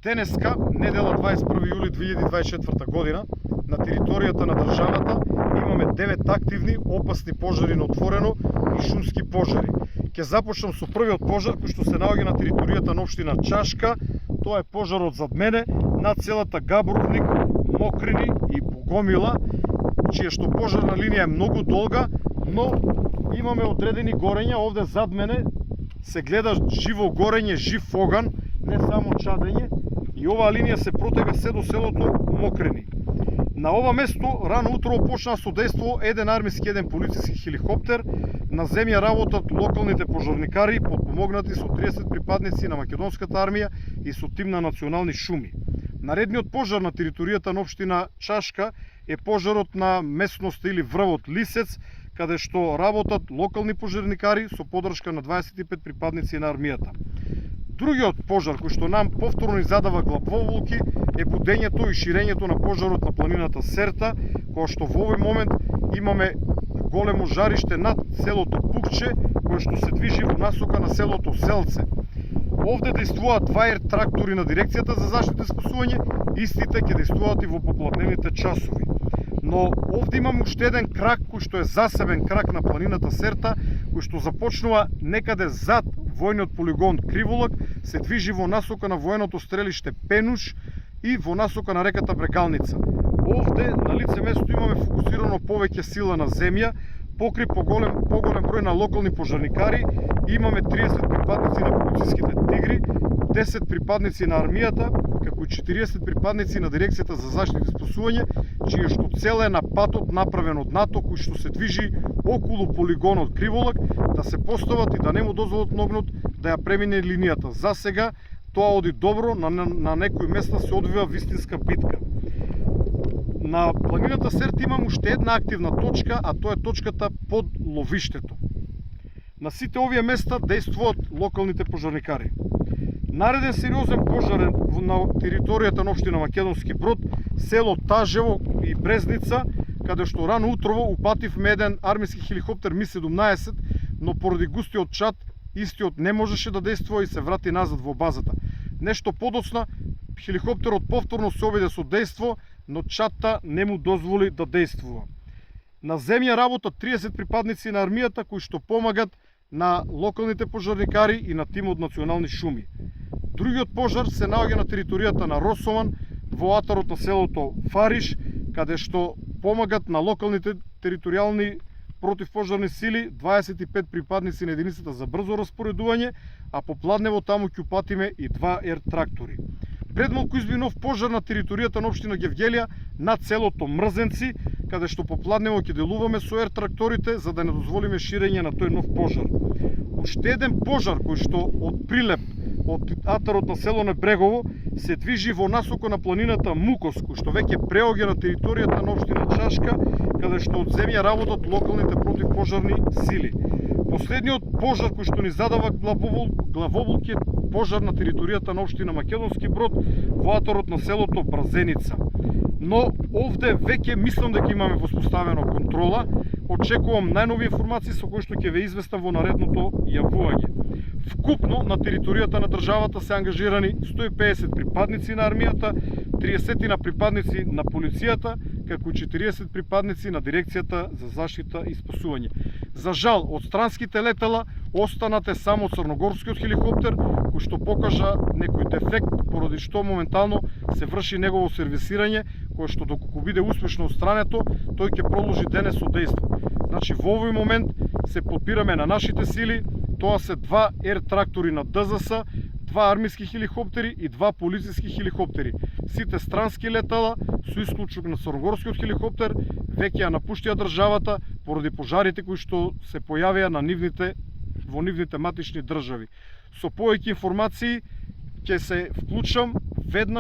Денеска, недела 21 јули 2024 година, на територијата на државата имаме 9 активни опасни пожари на отворено и шумски пожари. Ќе започнам со првиот пожар кој што се наоѓа на територијата на општина Чашка. Тоа е пожарот зад мене на целата Габровник, Мокрини и Богомила, чија што пожарна линија е многу долга, но имаме одредени горења. Овде зад мене се гледа живо горење, жив оган, не само чадење, и оваа линија се протега се до селото Мокрини. На ова место рано утро почна судејство еден армиски, еден полициски хеликоптер. На земја работат локалните пожарникари, подпомогнати со 30 припадници на македонската армија и со тим на национални шуми. Наредниот пожар на територијата на општина Чашка е пожарот на местноста или врвот Лисец, каде што работат локални пожарникари со подршка на 25 припадници на армијата. Другиот пожар кој што нам повторно ни задава главоволки е будењето и ширењето на пожарот на планината Серта, која што во овој момент имаме големо жариште над селото Пукче, кое што се движи во насока на селото Селце. Овде действуваат 2 трактори на дирекцијата за заштита и спасување, истите ќе действуваат и во поплатнените часови. Но овде имаме уште еден крак кој што е засебен крак на планината Серта, кој што започнува некаде зад војниот полигон Криволак, се движи во насока на военото стрелиште Пенуш и во насока на реката Брегалница. Овде на лице место имаме фокусирано повеќе сила на земја, покри поголем број на локални пожарникари, имаме 30 припадници на полициските тигри, 10 припадници на армијата, како и 40 припадници на дирекцијата за заштита и спасување, чија што цел е на патот направен од НАТО, кој што се движи околу полигонот Криволак, да се постават и да не му дозволат на огнот да ја премине линијата. За сега тоа оди добро, на некои места се одвива вистинска битка. На планината Серт имам уште една активна точка, а тоа е точката под ловиштето. На сите овие места действуваат локалните пожарникари. Нареден сериозен пожар на територијата на општина Македонски Брод, село Тажево и Брезница, каде што рано утрово упативме еден армиски хеликоптер Ми-17, но поради густиот чад истиот не можеше да действува и се врати назад во базата. Нешто подоцна, хеликоптерот повторно се обиде со дејство, но чатта не му дозволи да действува. На земја работат 30 припадници на армијата кои што помагат на локалните пожарникари и на тимот национални шуми. Другиот пожар се наоѓа на територијата на Росован, во атарот на селото Фариш, каде што помагат на локалните територијални противпожарни сили 25 припадници на единицата за брзо распоредување, а по Пладнево таму ќе упатиме и 2 трактори. Пред малку изби нов пожар на територијата на општина Гевгелија над селото Мрзенци, каде што по Пладнево ќе делуваме со тракторите за да не дозволиме ширење на тој нов пожар. Уште еден пожар кој што од Прилеп, од атарот на село Небрегово, се движи во насока на планината Мукос, кој што веќе преоѓа на територијата на општина Чашка, каде што од земја работат локалните противпожарни сили. Последниот пожар кој што ни задава главоволки е пожар на територијата на општина Македонски Брод во атарот на селото Бразеница. Но овде веќе мислам дека имаме воспоставено контрола. Очекувам најнови информации со кои што ќе ве известам во наредното јавување. Вкупно на територијата на државата се ангажирани 150 припадници на армијата, 30 на припадници на полицијата, како и 40 припадници на дирекцијата за заштита и спасување. За жал, од странските летала останате само црногорскиот хеликоптер, кој што покажа некој дефект, поради што моментално се врши негово сервисирање, кое што доколку биде успешно отстрането, тој ќе продолжи денес со дејство. Значи, во овој момент се подпираме на нашите сили. Тоа се 2 трактори на ДЗС, 2 армиски хеликоптери и 2 полициски хеликоптери. Сите странски летала, со исклучок на црногорскиот хеликоптер, веќе ја напуштија државата поради пожарите кои што се појавија во нивните матични држави. Со повеќе информации ќе се вклучам веднаш